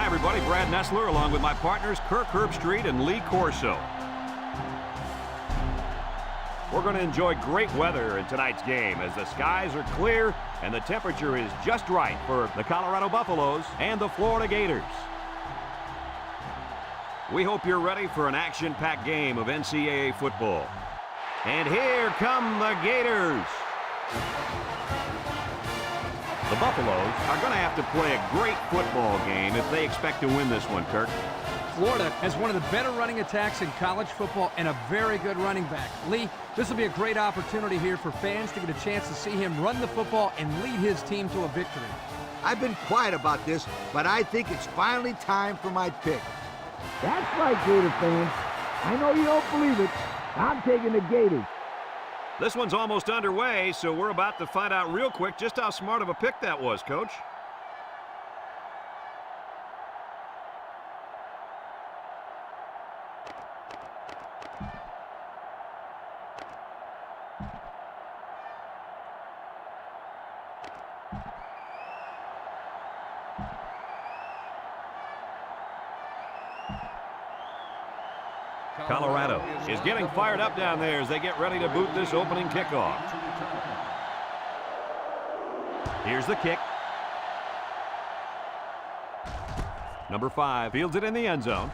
Hi, everybody. Brad Nessler along with my partners Kirk Herbstreit and Lee Corso. We're going to enjoy great weather in tonight's game as the skies are clear and the temperature is just right for the Colorado Buffaloes and the Florida Gators. We hope you're ready for an action-packed game of NCAA football. And here come the Gators. The Buffaloes are going to have to play a great football game if they expect to win this one, Kirk. Florida has one of the better running attacks in college football and a very good running back. Lee, this will be a great opportunity here for fans to get a chance to see him run the football and lead his team to a victory. I've been quiet about this, but I think it's finally time for my pick. That's right, Gator fans. I know you don't believe it. I'm taking the Gators. This one's almost underway, so we're about to find out real quick just how smart of a pick that was, Coach. Colorado is getting fired up down there as they get ready to boot this opening kickoff. Here's the kick. Number 5 fields it in the end zone.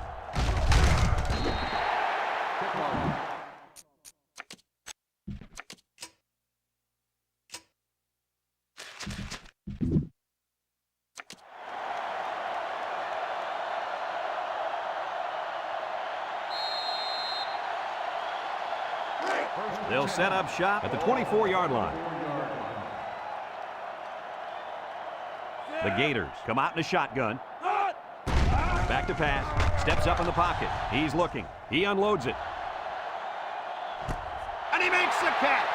They'll set up shop at the 24-yard line. The Gators come out in a shotgun. Back to pass. Steps up in the pocket. He's looking. He unloads it. And he makes the catch.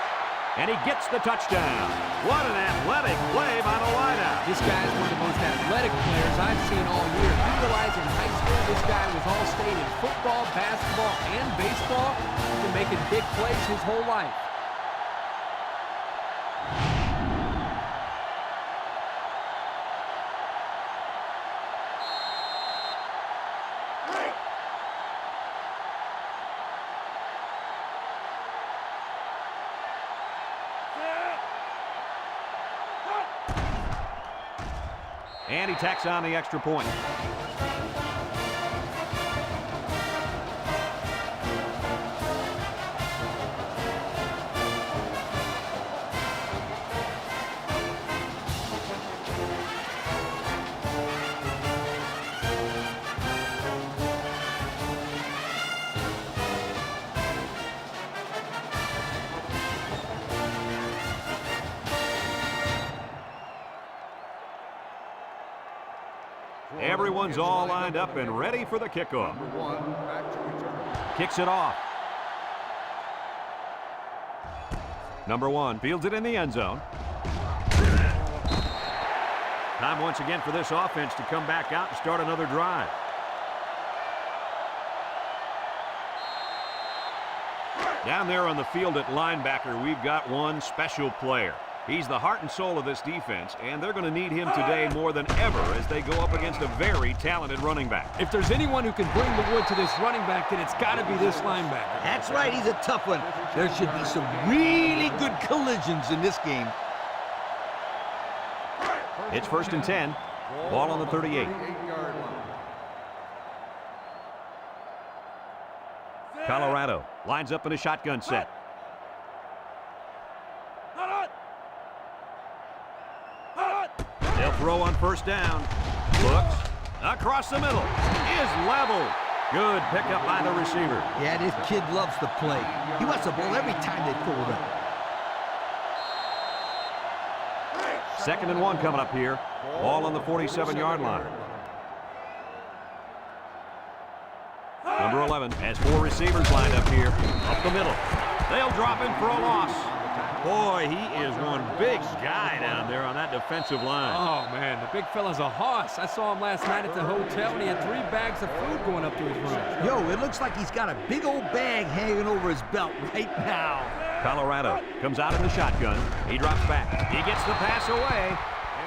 And he gets the touchdown. What an athletic play by the wideout. This guy is one of the most athletic players I've seen all year. You realize in high school this guy was all-state in football, basketball, and baseball. He's been making big plays his whole life. And he tacks on the extra point. Everyone's all lined up and ready for the kickoff. Kicks it off. Number 1 fields it in the end zone. Time once again for this offense to come back out and start another drive. Down there on the field at linebacker, we've got one special player. He's the heart and soul of this defense, and they're going to need him today more than ever as they go up against a very talented running back. If there's anyone who can bring the wood to this running back, then it's got to be this linebacker. That's right, he's a tough one. There should be some really good collisions in this game. It's 1st and 10. Ball on the 38. Colorado lines up in a shotgun set. They'll throw on 1st down. Looks. Across the middle. Is leveled. Good pickup by the receiver. Yeah, this kid loves to play. He wants the ball every time they throw it up. 2nd and 1 coming up here. Ball on the 47-yard line. Number 11 has 4 receivers lined up here. Up the middle. They'll drop him for a loss. Boy, he is one big guy down there on that defensive line. Oh, man, the big fella's a hoss. I saw him last night at the hotel, and he had 3 bags of food going up to his room. Yo, it looks like he's got a big old bag hanging over his belt right now. Colorado comes out in the shotgun. He drops back. He gets the pass away,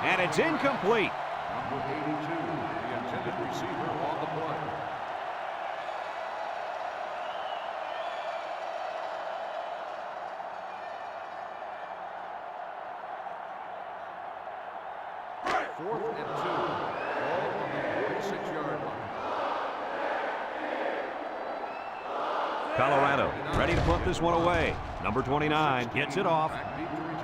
and it's incomplete. Number 82, the intended receiver on the play. Fourth and 2. Ball on the 46-yard line. Colorado ready to punt this one away. Number 29 gets it off.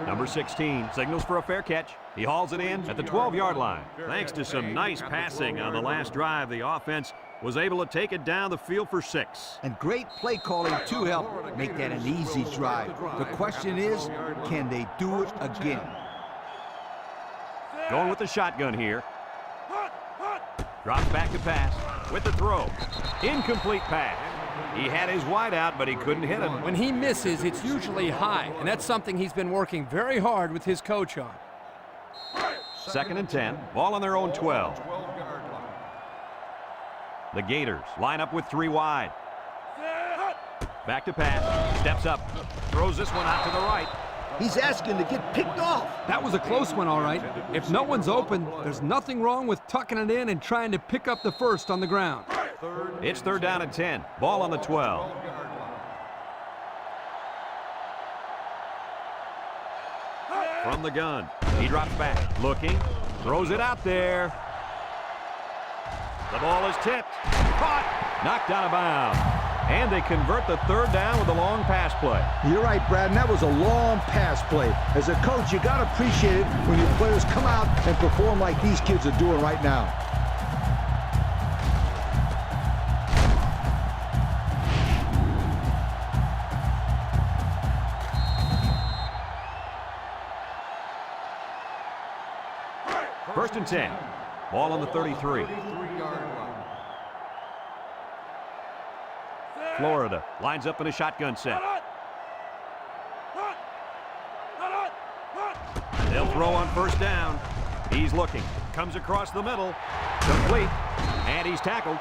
Number 16 signals for a fair catch. He hauls it in at the 12-yard line. Thanks to some nice passing on the last drive, the offense was able to take it down the field for 6. And great play calling to help make that an easy drive. The question is, can they do it again? Going with the shotgun here. Drops back to pass with the throw. Incomplete pass. He had his wide out, but he couldn't hit him. When he misses, it's usually high, and that's something he's been working very hard with his coach on. 2nd and 10. Ball on their own 12. The Gators line up with 3 wide. Back to pass. Steps up. Throws this one out to the right. He's asking to get picked off. That was a close one, all right. If no one's open, there's nothing wrong with tucking it in and trying to pick up the first on the ground. It's 3rd down and 10. Ball on the 12. From the gun. He drops back. Looking. Throws it out there. The ball is tipped. Caught. Knocked out of bounds. And they convert the 3rd down with a long pass play. You're right, Brad, and that was a long pass play. As a coach, you got to appreciate it when your players come out and perform like these kids are doing right now. First and 10. Ball on the 33. Florida lines up in a shotgun set. They'll throw on 1st down. He's looking. Comes across the middle. Complete. And he's tackled.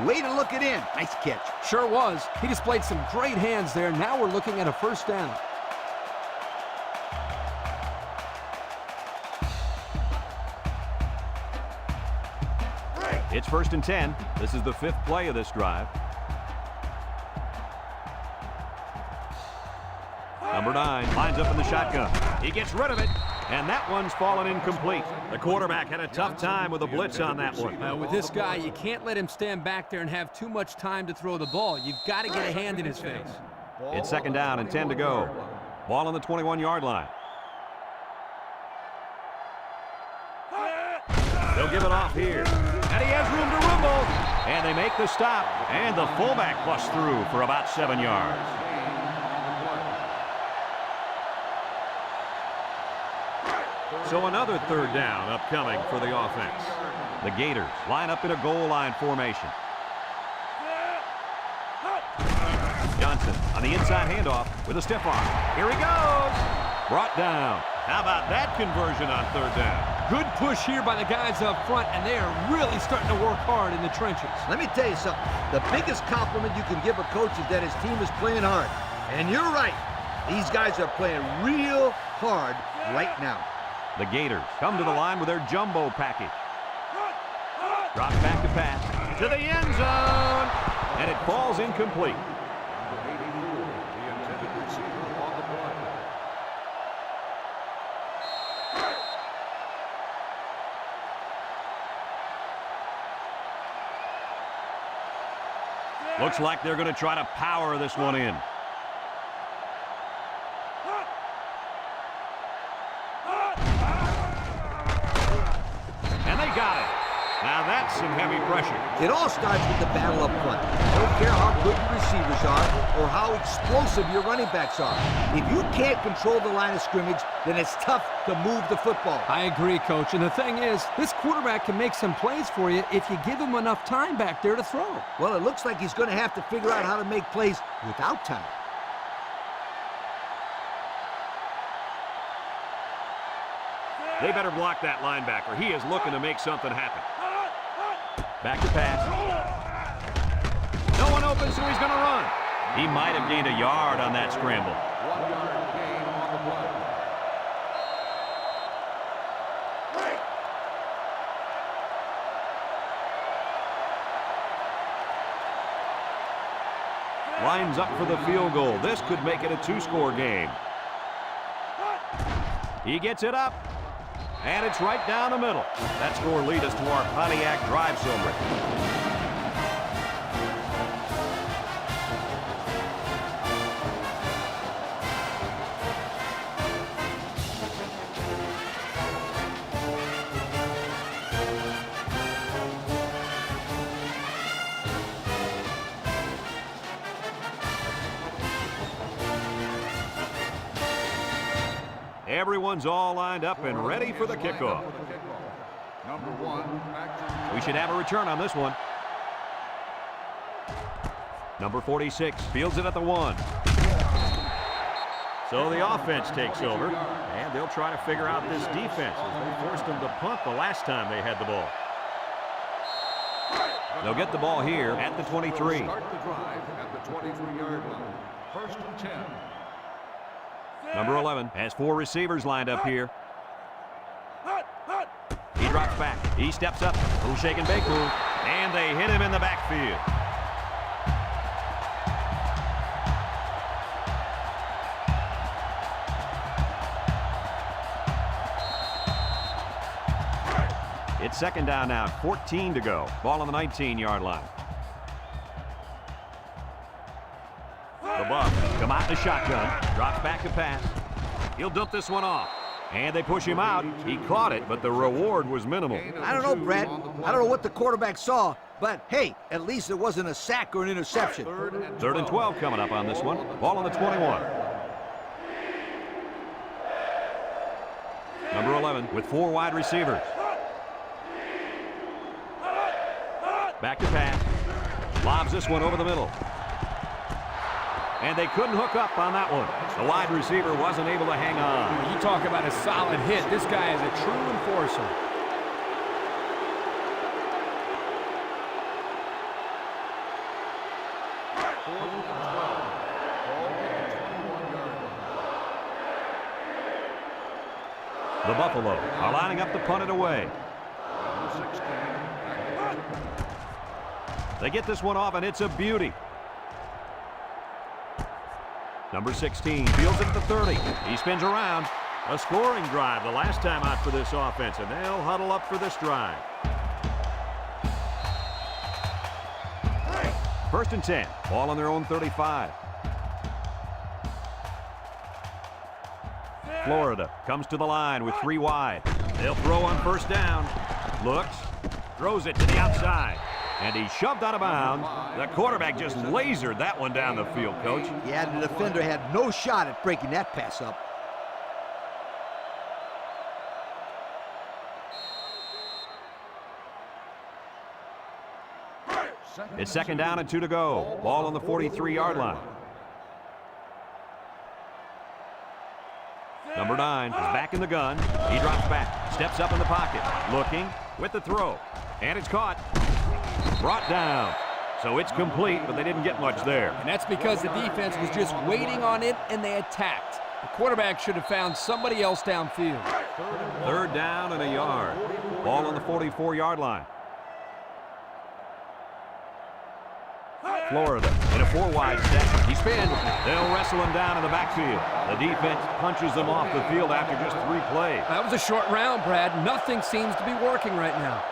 Way to look it in. Nice catch. Sure was. He displayed some great hands there. Now we're looking at a 1st down. It's 1st and 10. This is the 5th play of this drive. Number 9 lines up in the shotgun. He gets rid of it, and that one's fallen incomplete. The quarterback had a tough time with a blitz on that one. With this guy, you can't let him stand back there and have too much time to throw the ball. You've got to get a hand in his face. It's 2nd down and 10 to go. Ball on the 21-yard line. They'll give it off here. And he has room to rumble. And they make the stop. And the fullback busts through for about 7 yards. So another 3rd down upcoming for the offense. The Gators line up in a goal line formation. Johnson on the inside handoff with a stiff arm. Here he goes. Brought down. How about that conversion on 3rd down? Good push here by the guys up front, and they are really starting to work hard in the trenches. Let me tell you something. The biggest compliment you can give a coach is that his team is playing hard. And you're right. These guys are playing real hard right now. The Gators come to the line with their jumbo package. Drops back to pass to the end zone, and it falls incomplete. Looks like they're going to try to power this one in. And they got it. Now that's some heavy pressure. It all starts with the battle up front. I don't care how good your receivers are or how explosive your running backs are. If you can't control the line of scrimmage, then it's tough to move the football. I agree, Coach. And the thing is, this quarterback can make some plays for you if you give him enough time back there to throw. Well, it looks like he's going to have to figure out how to make plays without time. They better block that linebacker. He is looking to make something happen. Back to pass. No one open, so he's going to run. He might have gained a yard on that scramble. 1 yard gain on the play. lines up for the field goal. This could make it a two-score game. He gets it up, and it's right down the middle. That score lead us to our Pontiac drive summary. Everyone's all lined up and ready for the kickoff. Number 1, back to We should have a return on this one. Number 46 fields it at the 1. So the offense takes over, and they'll try to figure out this defense as they forced them to punt the last time they had the ball. They'll get the ball here at the 23. Start the drive at the 23-yard line. First and 10. Number 11 has 4 receivers lined up here. He drops back. He steps up. Little shake and bake move. And they hit him in the backfield. It's second down now. 14 to go. Ball on the 19-yard line. The Bucks come out in the shotgun. Drops back to pass. He'll dump this one off. And they push him out. He caught it, but the reward was minimal. I don't know, Brad. I don't know what the quarterback saw, but hey, at least it wasn't a sack or an interception. Third and 12 coming up on this one. Ball on the 21. Number 11 with 4 wide receivers. Back to pass. Lobs this one over the middle. And they couldn't hook up on that one. The wide receiver wasn't able to hang on. You talk about a solid hit. This guy is a true enforcer. The Buffalo are lining up to punt it away. They get this one off, and it's a beauty. Number 16 fields it at the 30. He spins around. A scoring drive the last time out for this offense, and they'll huddle up for this drive. First and 10. Ball on their own 35. Florida comes to the line with 3 wide. They'll throw on first down. Looks. Throws it to the outside. And he shoved out of bounds. The quarterback just lasered that one down the field, Coach. Yeah, the defender had no shot at breaking that pass up. It's second down and 2 to go. Ball on the 43-yard line. Number 9 is back in the gun. He drops back, steps up in the pocket, looking with the throw. And it's caught. Brought down. So it's complete, but they didn't get much there. And that's because the defense was just waiting on it, and they attacked. The quarterback should have found somebody else downfield. Third down and a yard. Ball on the 44-yard line. Florida in a 4-wide set. He spins. They'll wrestle him down in the backfield. The defense punches them off the field after just 3 plays. That was a short round, Brad. Nothing seems to be working right now.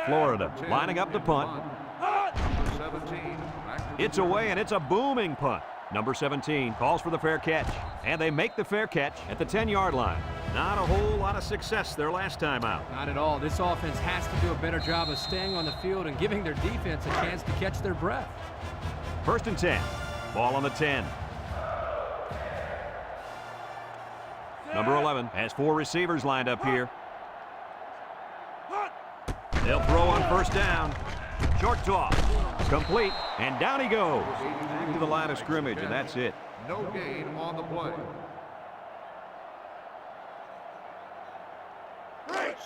Florida lining up the punt. It's away, and it's a booming punt. Number 17 calls for the fair catch, and they make the fair catch at the 10-yard line. Not a whole lot of success their last time out. Not at all. This offense has to do a better job of staying on the field and giving their defense a chance to catch their breath. First and 10. Ball on the 10. Number 11 has 4 receivers lined up here. They'll throw on first down. Short toss. Complete. And down he goes. Back to the line of scrimmage, and that's it. No gain on the play.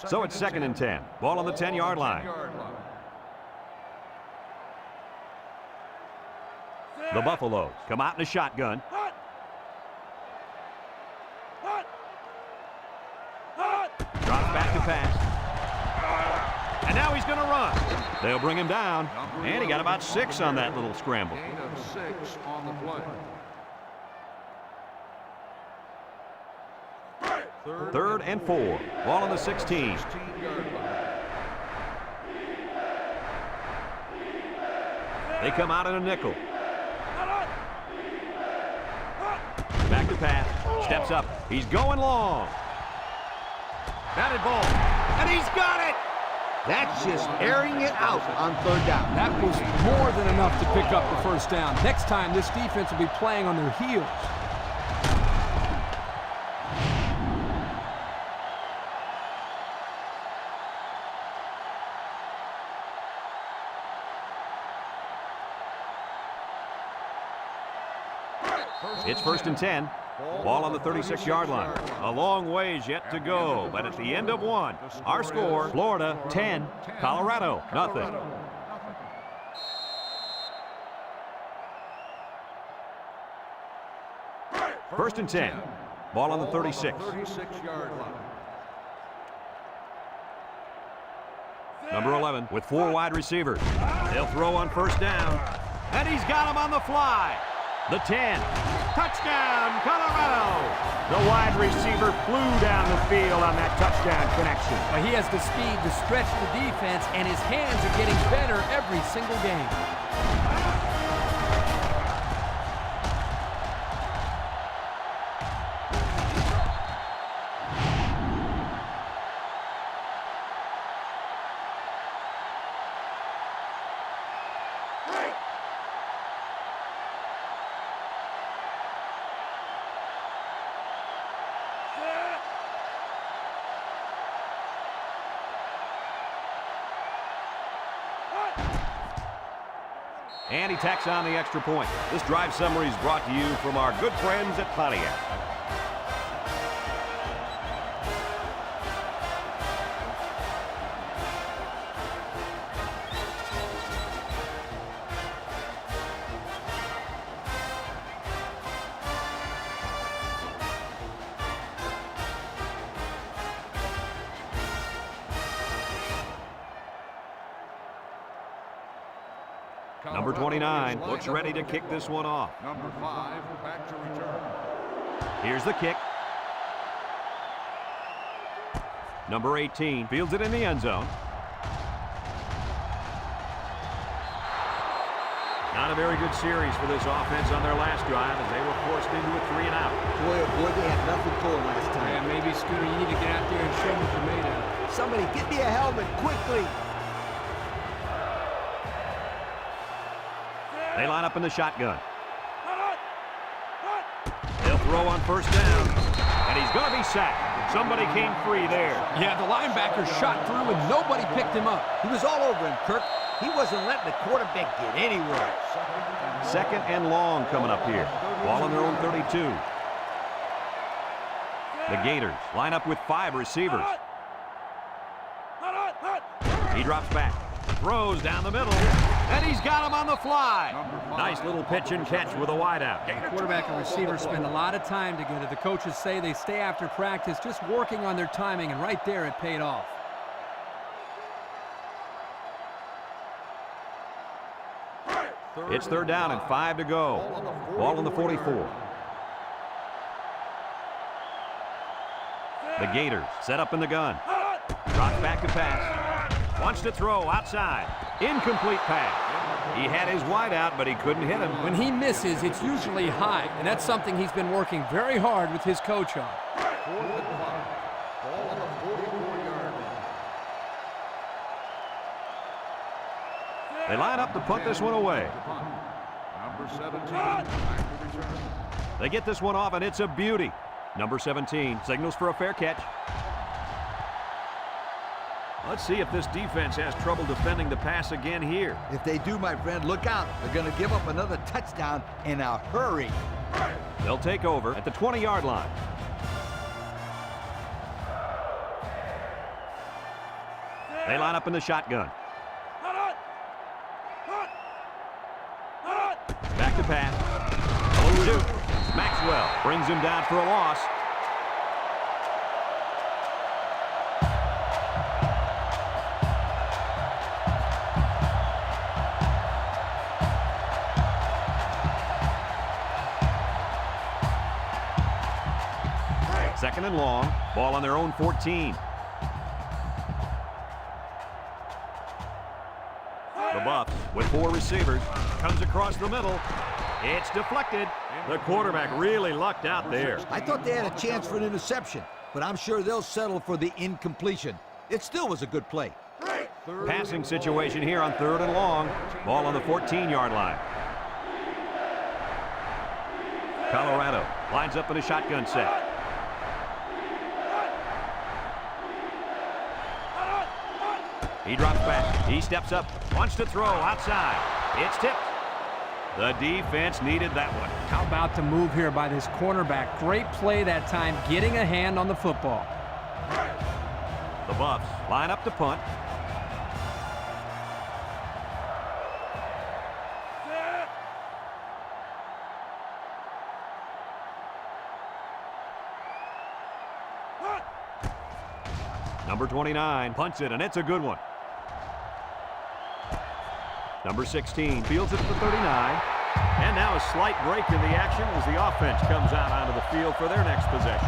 So it's second and 10. Ball on the 10-yard line. The Buffaloes come out in a shotgun. pass. And now he's going to run. They'll bring him down. And he got about 6 on that little scramble. Gain of 6 on the play. Third and 4. Ball on the 16. 16-yard line. They come out in a nickel. Back to pass. Steps up. He's going long. Batted ball. And he's got it! That's just airing it out on third down. That was more than enough to pick up the first down. Next time, this defense will be playing on their heels. It's first and 10. Ball on the 36-yard line. A long ways yet to go, but at the end of one, our score, Florida 10, Colorado nothing. First and 10. Ball on the 36. 36-yard line. Number 11 with 4 wide receivers. They'll throw on first down. And he's got him on the fly. The 10. Touchdown, Colorado! The wide receiver flew down the field on that touchdown connection. But he has the speed to stretch the defense, and his hands are getting better every single game. And he tacks on the extra point. This drive summary is brought to you from our good friends at Pontiac. Number 29 looks ready to kick this one off. Number 5 back to return. Here's the kick. Number 18 fields it in the end zone. Not a very good series for this offense on their last drive as they were forced into a 3 and out. Boy, oh boy, they had nothing going last time. And maybe, Scooter, you need to get out there and show them what you're made of. Somebody get me a helmet quickly. They line up in the shotgun. They'll throw on first down. And he's going to be sacked. Somebody came free there. Yeah, the linebacker shot through and nobody picked him up. He was all over him, Kirk. He wasn't letting the quarterback get anywhere. Second and long coming up here. Ball on their own 32. The Gators line up with 5 receivers. He drops back. Throws down the middle. And he's got him on the fly. Nice little pitch and catch with a wideout. The quarterback and receiver spend a lot of time together. The coaches say they stay after practice just working on their timing, and right there it paid off. It's third down and 5 to go. Ball on the 44. The Gators set up in the gun. Drops back to pass. Wants to throw outside. Incomplete pass. He had his wideout, but he couldn't hit him. When he misses, it's usually high, and that's something he's been working very hard with his coach on. 4th and 5. Ball on the 44-yard line. They line up to punt this one away. Number 17 back to return. They get this one off, and it's a beauty. Number 17 signals for a fair catch. Let's see if this defense has trouble defending the pass again here. If they do, my friend, look out. They're going to give up another touchdown in a hurry. They'll take over at the 20-yard line. They line up in the shotgun. Back to pass. Shoot. Maxwell brings him down for a loss. Second and long. Ball on their own 14. The Buffs with 4 receivers. Comes across the middle. It's deflected. The quarterback really lucked out there. I thought they had a chance for an interception, but I'm sure they'll settle for the incompletion. It still was a good play. Passing situation here on 3rd and long. Ball on the 14-yard line. Colorado lines up in a shotgun set. He drops back. He steps up. Wants to throw outside. It's tipped. The defense needed that one. How about the move here by this cornerback? Great play that time, getting a hand on the football. The Buffs line up to punt. Number 29 punts it, and it's a good one. Number 16 fields it at the 39. And now a slight break in the action as the offense comes out onto the field for their next possession.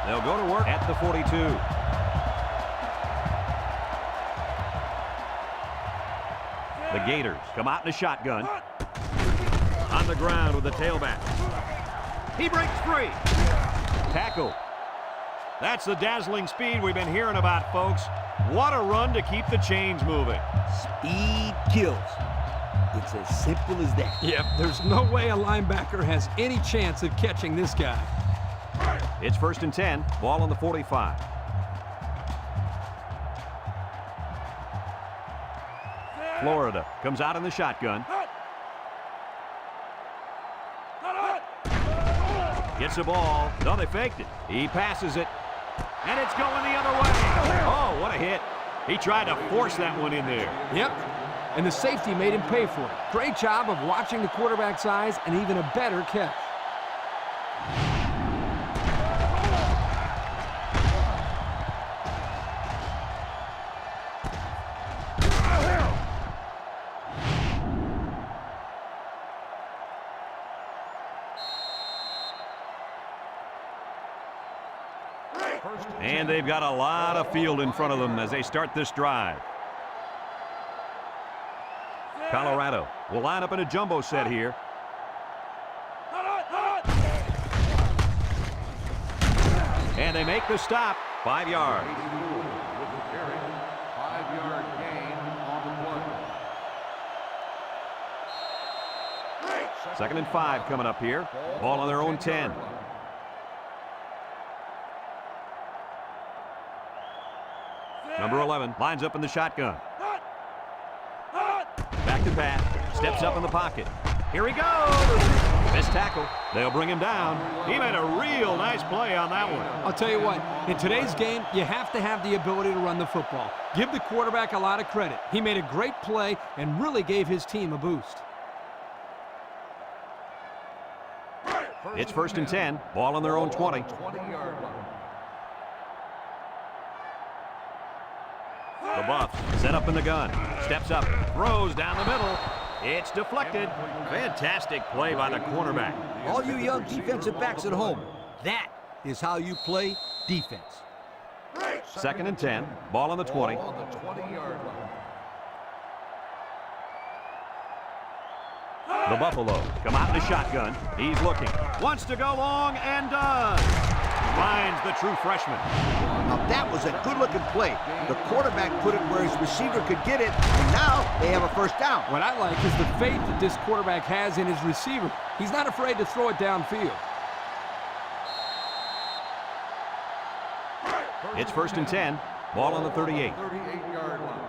They'll go to work at the 42. The Gators come out in a shotgun. On the ground with the tailback. He breaks free. Tackle. That's the dazzling speed we've been hearing about, folks. What a run to keep the chains moving. Speed kills. It's as simple as that. Yep, there's no way a linebacker has any chance of catching this guy. It's 1st and 10. Ball on the 45. Florida comes out in the shotgun. Gets the ball. No, they faked it. He passes it. And it's going the other way. Oh, what a hit. He tried to force that one in there. Yep, and the safety made him pay for it. Great job of watching the quarterback's eyes and even a better catch. And they've got a lot of field in front of them as they start this drive. Colorado will line up in a jumbo set here. And they make the stop. 5 yards. With the carry, 5-yard gain on the play. 2nd and 5 coming up here. Ball on their own 10. Number 11 lines up in the shotgun. Back to pass. Steps up in the pocket. Here he goes. Missed tackle. They'll bring him down. He made a real nice play on that one. I'll tell you what, in today's game, you have to have the ability to run the football. Give the quarterback a lot of credit. He made a great play and really gave his team a boost. It's 1st and 10. Ball on their own 20. 20-yard line. The Buffs set up in the gun. Steps up. Throws down the middle. It's deflected. Fantastic play by the cornerback. All you young defensive backs at home, that is how you play defense. 2nd and 10. Ball on the 20. On the 20-yard line. The Buffalo come out in the shotgun. He's looking. Wants to go long and does. Finds the true freshman. Now that was a good-looking play. The quarterback put it where his receiver could get it, and now they have a first down. What I like is the faith that this quarterback has in his receiver. He's not afraid to throw it downfield. It's 1st and 10. Ball on the 38. 38-yard line.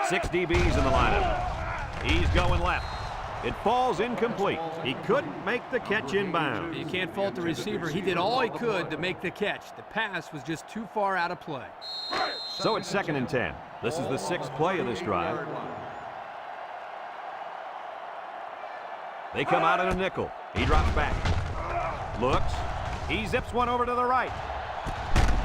6 DBs in the lineup. He's going left. It falls incomplete. He couldn't make the catch inbound. You can't fault the receiver. He did all he could to make the catch. The pass was just too far out of play. So it's 2nd and 10. This is the 6th play of this drive. They come out in a nickel. He drops back. Looks. He zips one over to the right.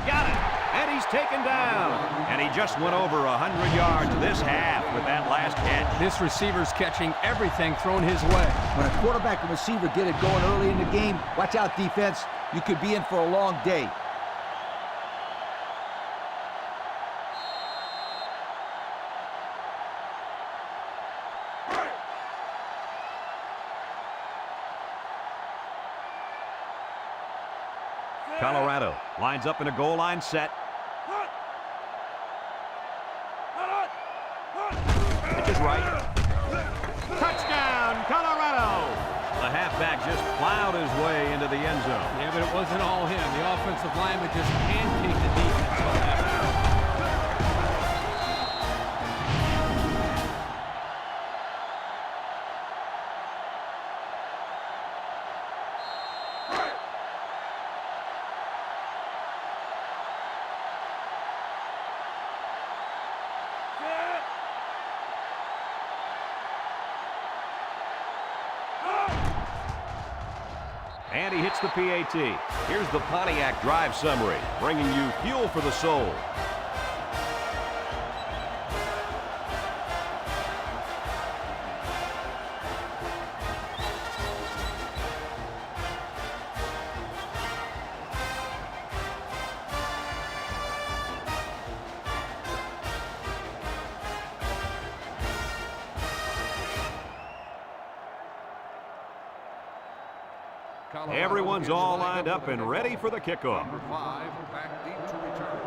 Got it. And he's taken down. And he just went over 100 yards this half with that last catch. This receiver's catching everything thrown his way. When a quarterback and receiver get it going early in the game, watch out, defense. You could be in for a long day. Colorado lines up in a goal line set. Pitch is right. Touchdown, Colorado! The halfback just plowed his way into the end zone. Yeah, but it wasn't all him. The offensive lineman just pancaked the defense on that. And he hits the PAT. Here's the Pontiac drive summary, bringing you fuel for the soul. Everyone's all lined up and ready for the kickoff. Number 5, back deep to return.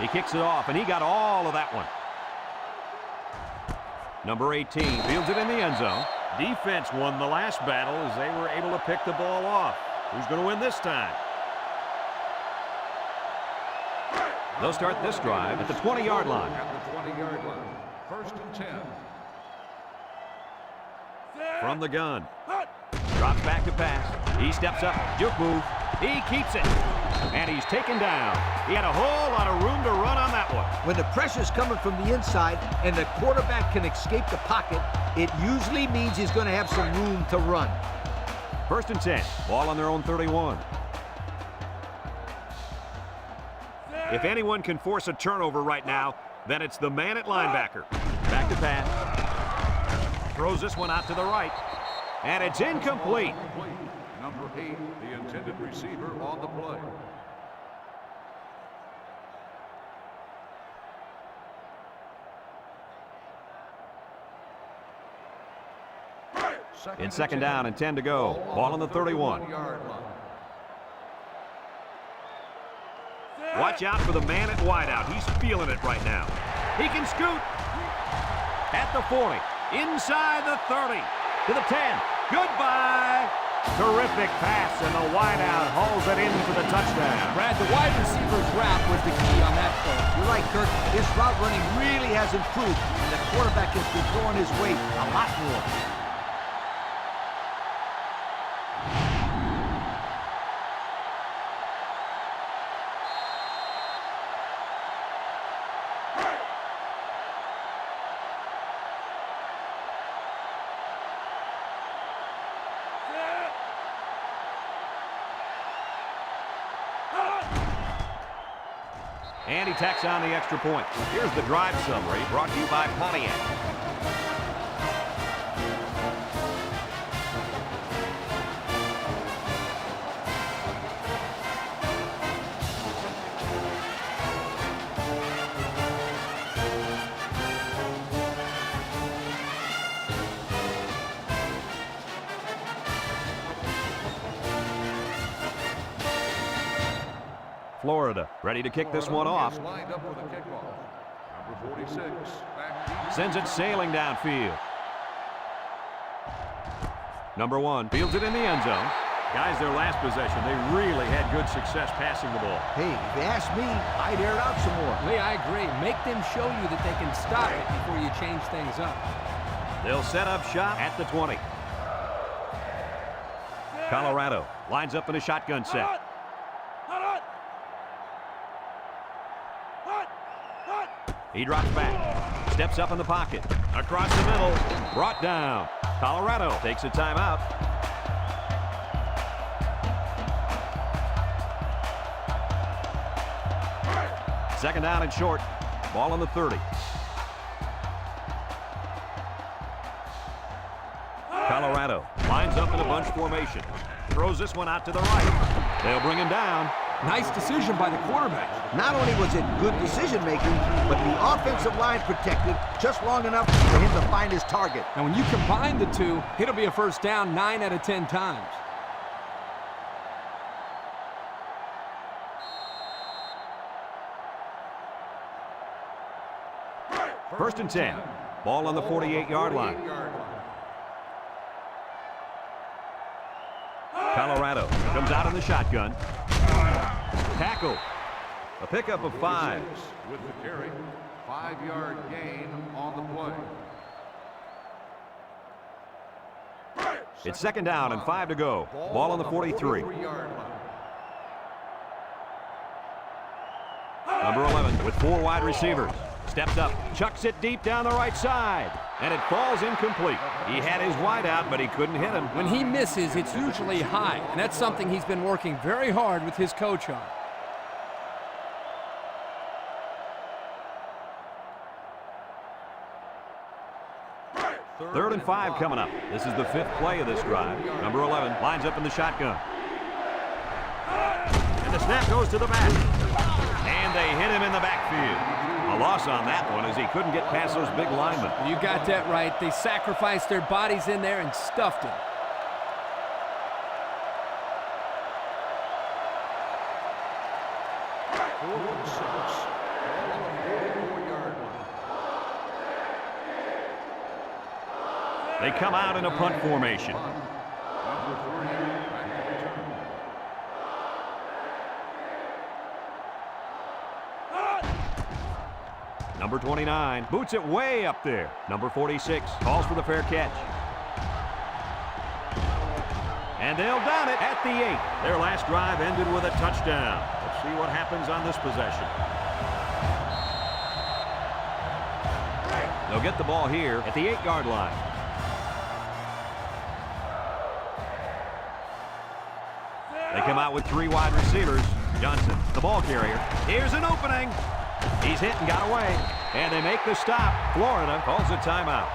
He kicks it off, and he got all of that one. Number 18 fields it in the end zone. Defense won the last battle as they were able to pick the ball off. Who's going to win this time? They'll start this drive at the 20-yard line. At the 20-yard line. 1st and 10. From the gun. Drops back to pass. He steps up. Juke move. He keeps it. And he's taken down. He had a whole lot of room to run on that one. When the pressure's coming from the inside and the quarterback can escape the pocket, it usually means he's going to have some room to run. 1st and 10. Ball on their own 31. If anyone can force a turnover right now, then it's the man at linebacker. Back to pass. Throws this one out to the right. And it's incomplete. Number 8, the intended receiver on the play. In 2nd down and 10 to go. Ball on the 31. Watch out for the man at wideout. He's feeling it right now. He can scoot. At the 40. Inside the 30. To the 10. Goodbye. Terrific pass, and the wideout hauls it in for the touchdown. Brad, the wide receiver's route was the key on that play. You're right, Kirk. His route running really has improved, and the quarterback has been throwing his weight a lot more. And he tacks on the extra point. Here's the drive summary brought to you by Pontiac. Florida ready to kick this one off. Lined up with a kickoff. Number 46, back deep. Sends it sailing downfield. Number 1 fields it in the end zone. Guys, their last possession, they really had good success passing the ball. Hey, if you ask me, I'd air it out some more. Lee, I agree. Make them show you that they can stop it before you change things up. They'll set up shop at the 20. Colorado lines up in a shotgun set. He drops back, steps up in the pocket, across the middle, brought down. Colorado takes a timeout. Second down and short. Ball on the 30. Colorado lines up in a bunch formation. Throws this one out to the right. They'll bring him down. Nice decision by the quarterback. Not only was it good decision-making, but the offensive line protected just long enough for him to find his target. And when you combine the two, it'll be a first down 9 out of 10 times. First and 10. Ball on the 48-yard line. Colorado comes out in the shotgun. Tackle. A pickup of 5. With the carry, 5-yard gain on the play. It's second down and 5 to go. Ball on the 43. Number 11 with 4 wide receivers. Steps up, chucks it deep down the right side, and it falls incomplete. He had his wide out, but he couldn't hit him. When he misses, it's usually high, and that's something he's been working very hard with his coach on. Third and 5 coming up. This is the 5th play of this drive. Number 11 lines up in the shotgun. And the snap goes to the back. And they hit him in the backfield. A loss on that one as he couldn't get past those big linemen. You got that right. They sacrificed their bodies in there and stuffed him. They come out in a punt formation. Number 29 boots it way up there. Number 46 calls for the fair catch. And they'll down it at the 8. Their last drive ended with a touchdown. Let's see what happens on this possession. They'll get the ball here at the 8-yard line. They come out with 3 wide receivers. Johnson, the ball carrier. Here's an opening. He's hit and got away. And they make the stop. Florida calls a timeout.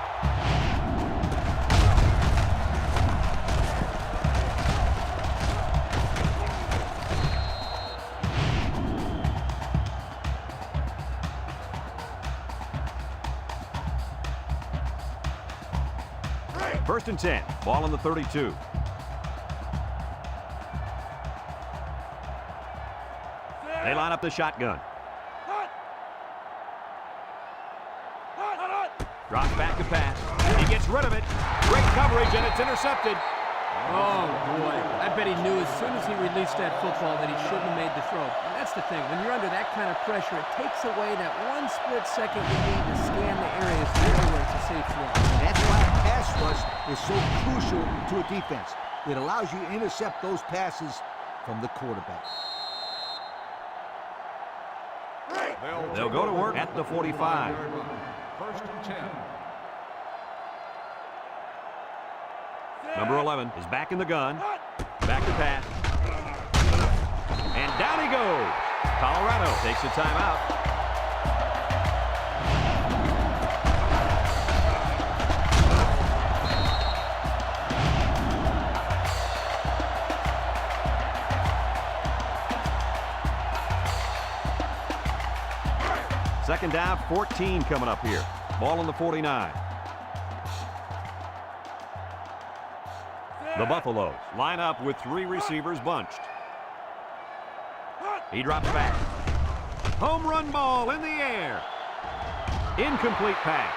First and 10. Ball on the 32. They line up the shotgun. Drops back to pass. He gets rid of it. Great coverage, and it's intercepted. Oh, boy. I bet he knew as soon as he released that football that he shouldn't have made the throw. And that's the thing. When you're under that kind of pressure, it takes away that one split second you need to scan the areas to know where it's a safe throw. That's why a pass rush is so crucial to a defense. It allows you to intercept those passes from the quarterback. They'll go to work at the 45. First and 10. Number 11 is back in the gun. Back to pass. And down he goes. Colorado takes a timeout. Second down, 14 coming up here. Ball on the 49. The Buffaloes line up with 3 receivers bunched. He drops back. Home run ball in the air. Incomplete pass.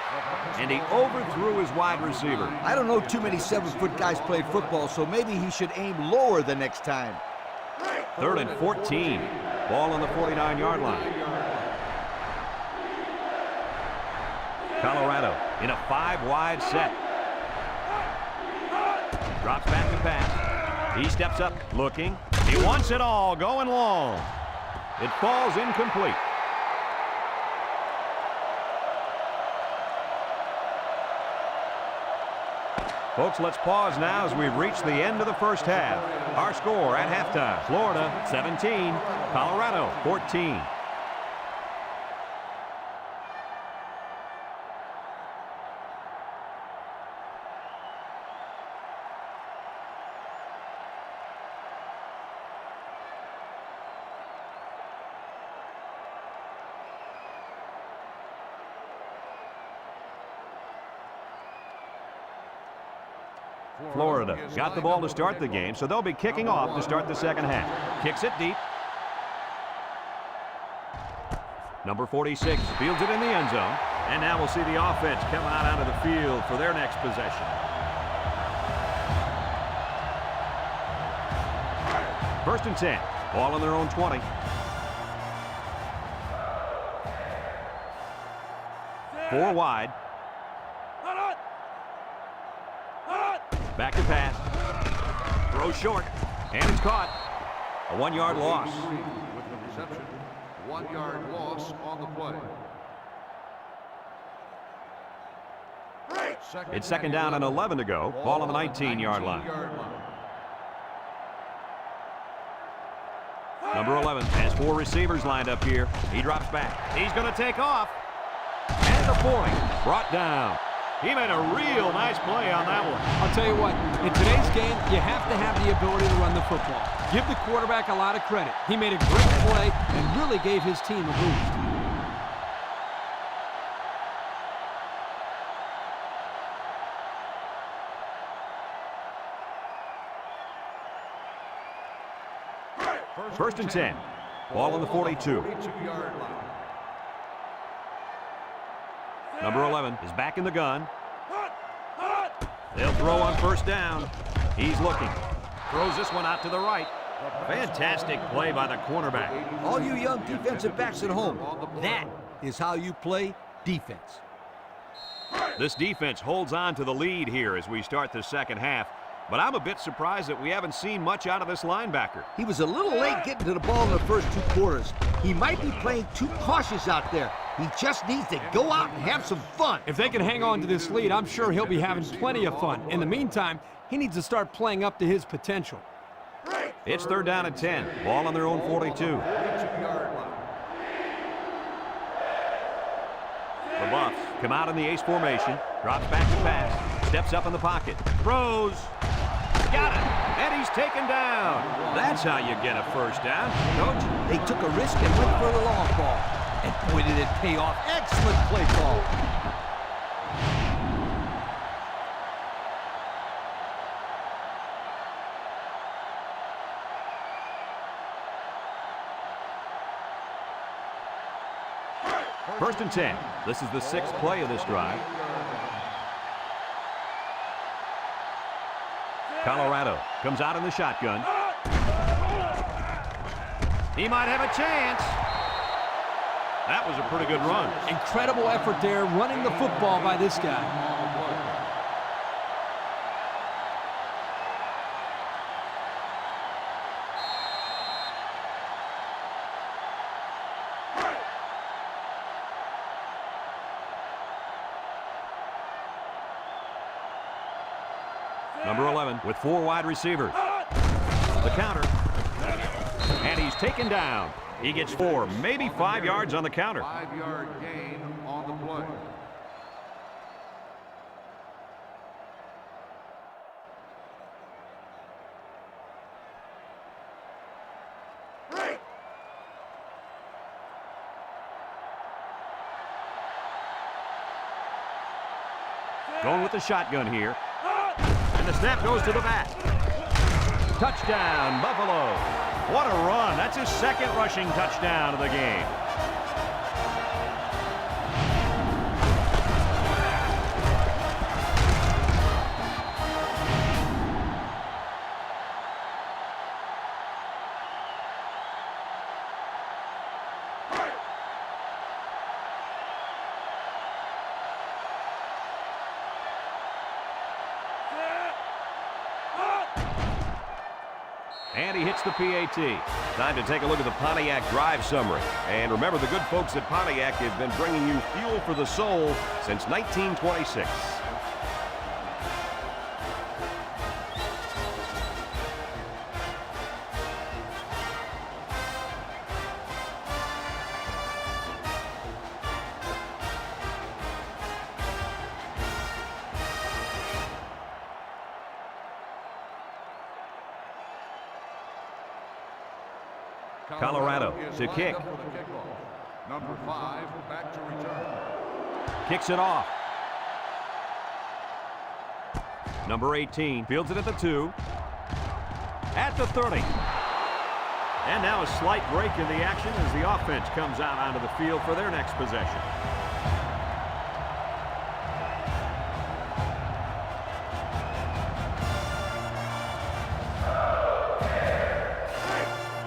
And he overthrew his wide receiver. I don't know too many 7-foot guys played football, so maybe he should aim lower the next time. Third and 14. Ball on the 49-yard line. Colorado in a 5-wide set. Drops back to pass. He steps up, looking. He wants it all, going long. It falls incomplete. Folks, let's pause now as we've reached the end of the first half. Our score at halftime, Florida 17, Colorado 14. Florida got the ball to start the game, so they'll be kicking off to start the second half. Kicks it deep. Number 46 fields it in the end zone. And now we'll see the offense come out onto the field for their next possession. First and 10. Ball on their own 20. Four wide. Back to pass. Throw short. And it's caught. A 1-yard loss. With the reception, 1-yard loss on the play. It's second down and 11 to go. Ball on the 19-yard line. Number 11 has 4 receivers lined up here. He drops back. He's going to take off. And the 40 brought down. He made a real nice play on that one. I'll tell you what, in today's game, you have to have the ability to run the football. Give the quarterback a lot of credit. He made a great play and really gave his team a boost. First and 10. Ball on the 42. Number 11 is back in the gun. They'll throw on first down. He's looking. Throws this one out to the right. Fantastic play by the cornerback. All you young defensive backs at home, that is how you play defense. This defense holds on to the lead here as we start the second half. But I'm a bit surprised that we haven't seen much out of this linebacker. He was a little late getting to the ball in the first 2 quarters. He might be playing too cautious out there. He just needs to go out and have some fun. If they can hang on to this lead, I'm sure he'll be having plenty of fun. In the meantime, he needs to start playing up to his potential. It's third down and 10. Ball on their own 42. The Buffs come out in the ace formation. Drops back to pass. Steps up in the pocket. Throws. Got it. And he's taken down. That's how you get a first down. Coach, they took a risk and went for the long ball. And boy, did it pay off. Excellent play call. First and 10. This is the 6th play of this drive. Colorado comes out in the shotgun. He might have a chance. That was a pretty good run. Incredible effort there, running the football by this guy. Number 11 with 4 wide receivers. The counter. And he's taken down. He gets 4, maybe 5 yards on the counter. 5-yard gain on the play. Going with the shotgun here. And the snap goes to the back. Touchdown, Buffalo. What a run. That's his 2nd rushing touchdown of the game. And he hits the PAT. Time to take a look at the Pontiac drive summary. And remember, the good folks at Pontiac have been bringing you fuel for the soul since 1926. Colorado to kick. Number 5 back to return. Kicks it off. Number 18 fields it at the 2. At the 30. And now a slight break in the action as the offense comes out onto the field for their next possession.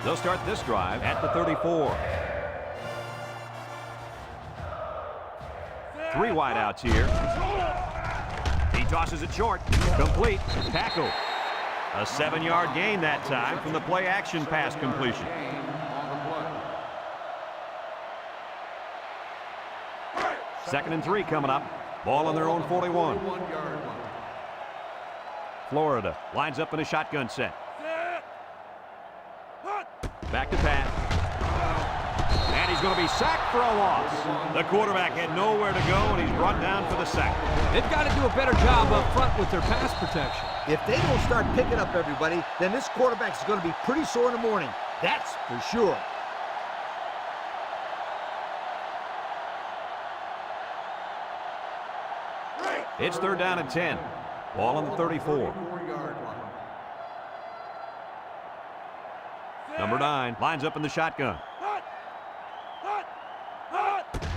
They'll start this drive at the 34. 3 wideouts here. He tosses it short. Complete. Tackle. A 7-yard gain that time from the play-action pass completion. Second and 3 coming up. Ball on their own 41. Florida lines up in a shotgun set. Back to pass. And he's going to be sacked for a loss. The quarterback had nowhere to go, and he's brought down for the sack. They've got to do a better job up front with their pass protection. If they don't start picking up everybody, then this quarterback's going to be pretty sore in the morning. That's for sure. It's 3rd down and 10. Ball on the 34. Number 9 lines up in the shotgun.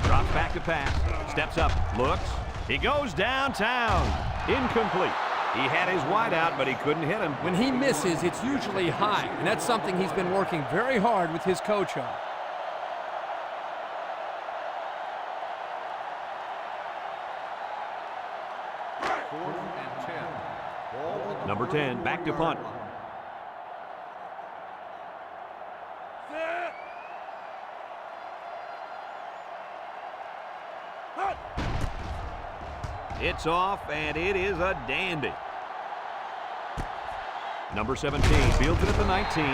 Drops back to pass. Steps up. Looks. He goes downtown. Incomplete. He had his wide out, but he couldn't hit him. When he misses, it's usually high, and that's something he's been working very hard with his coach on. Number 10 back to punt. It's off, and it is a dandy. Number 17 fields it at the 19.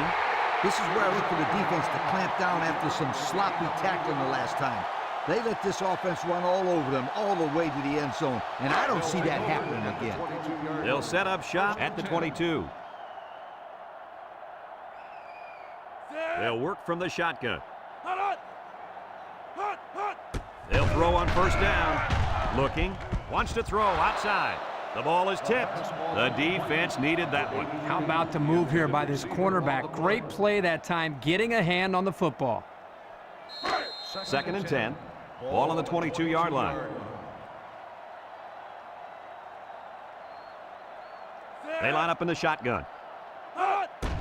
This is where I look for the defense to clamp down after some sloppy tackling the last time. They let this offense run all over them, all the way to the end zone, and I don't see that happening again. They'll set up shop at the 22. They'll work from the shotgun. They'll throw on 1st down. Looking. Wants to throw outside. The ball is tipped. The defense needed that one. How about the move here by this cornerback? Great play that time, getting a hand on the football. 2nd and 10. Ball on the 22-yard line. They line up in the shotgun.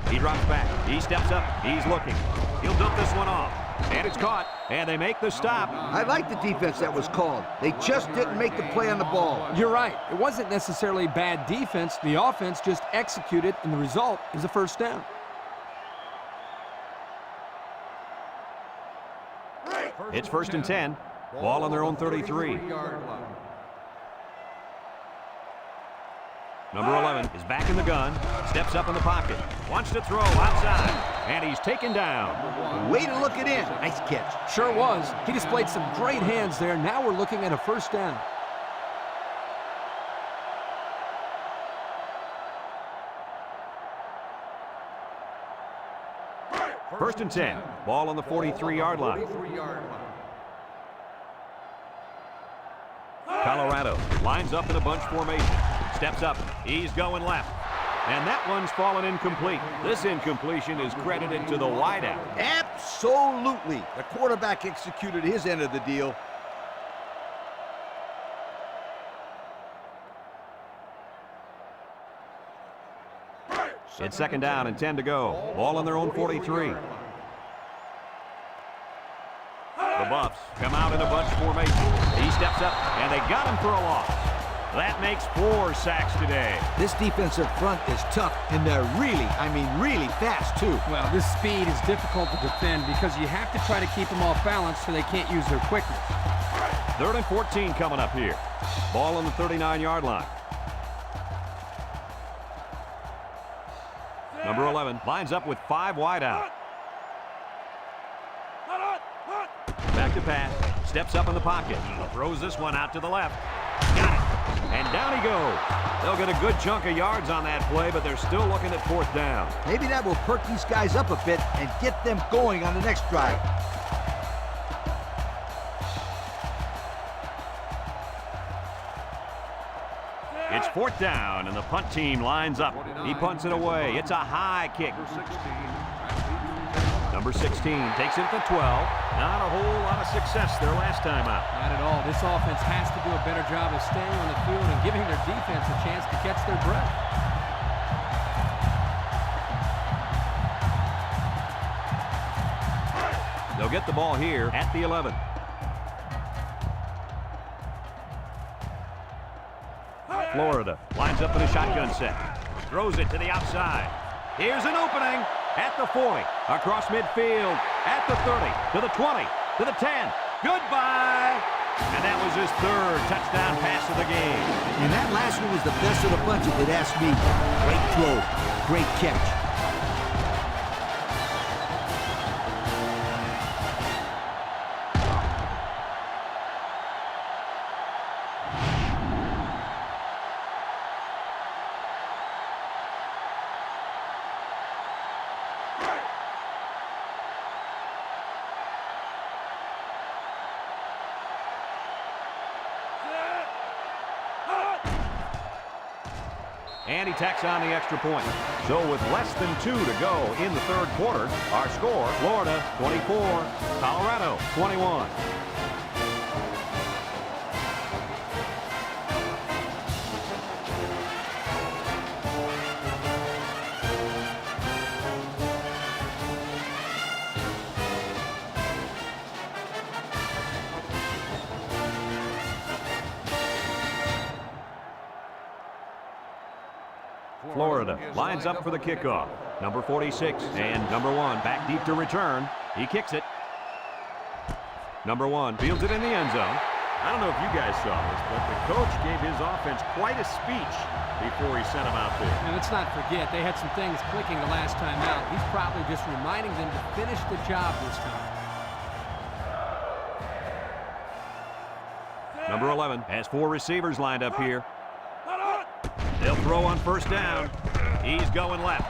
He drops back. He steps up. He's looking. He'll dump this one off. And it's caught. And they make the stop. I like the defense that was called. They just didn't make the play on the ball. You're right. It wasn't necessarily bad defense. The offense just executed, and the result is a 1st down. It's 1st and 10. Ball on their own 33. Number 11 is back in the gun. Steps up in the pocket. Wants to throw outside. And he's taken down. Way to look it in. Nice catch. Sure was. He displayed some great hands there. Now we're looking at a 1st down. First and 10. Ball on the 43-yard line. Colorado lines up in a bunch formation. Steps up. He's going left. And that one's fallen incomplete. This incompletion is credited to the wideout. Absolutely. The quarterback executed his end of the deal. It's 2nd down and 10 to go. Ball on their own 43. The Buffs come out in a bunch formation. He steps up, and they got him for a loss. That makes 4 sacks today. This defensive front is tough, and they're really, I mean really fast, too. Well, this speed is difficult to defend because you have to try to keep them off balance so they can't use their quickness. 3rd and 14 coming up here. Ball on the 39-yard line. Number 11 lines up with 5 wide out. Back to pass. Steps up in the pocket. Throws this one out to the left. Got it. And down he goes. They'll get a good chunk of yards on that play, but they're still looking at 4th down. Maybe that will perk these guys up a bit and get them going on the next drive. It's 4th down, and the punt team lines up. He punts it away. It's a high kick. Number 16 takes it at the 12. Not a whole lot of success their last time out. Not at all. This offense has to do a better job of staying on the field and giving their defense a chance to catch their breath. They'll get the ball here at the 11. Florida lines up in a shotgun set. Throws it to the outside. Here's an opening at the 40. Across midfield at the 30. To the 20. To the 10. Goodbye. And that was his 3rd touchdown pass of the game. And that last one was the best of the bunch if they'd ask me. Great throw. Great catch. And he tacks on the extra point. So with less than 2 to go in the 3rd quarter, our score, Florida 24, Colorado 21. Florida lines up for the kickoff. Number 46 and number 1 back deep to return. He kicks it. Number 1 fields it in the end zone. I don't know if you guys saw this, but the coach gave his offense quite a speech before he sent them out there. And let's not forget, they had some things clicking the last time out. He's probably just reminding them to finish the job this time. Number 11 has 4 receivers lined up here. They'll throw on 1st down. He's going left.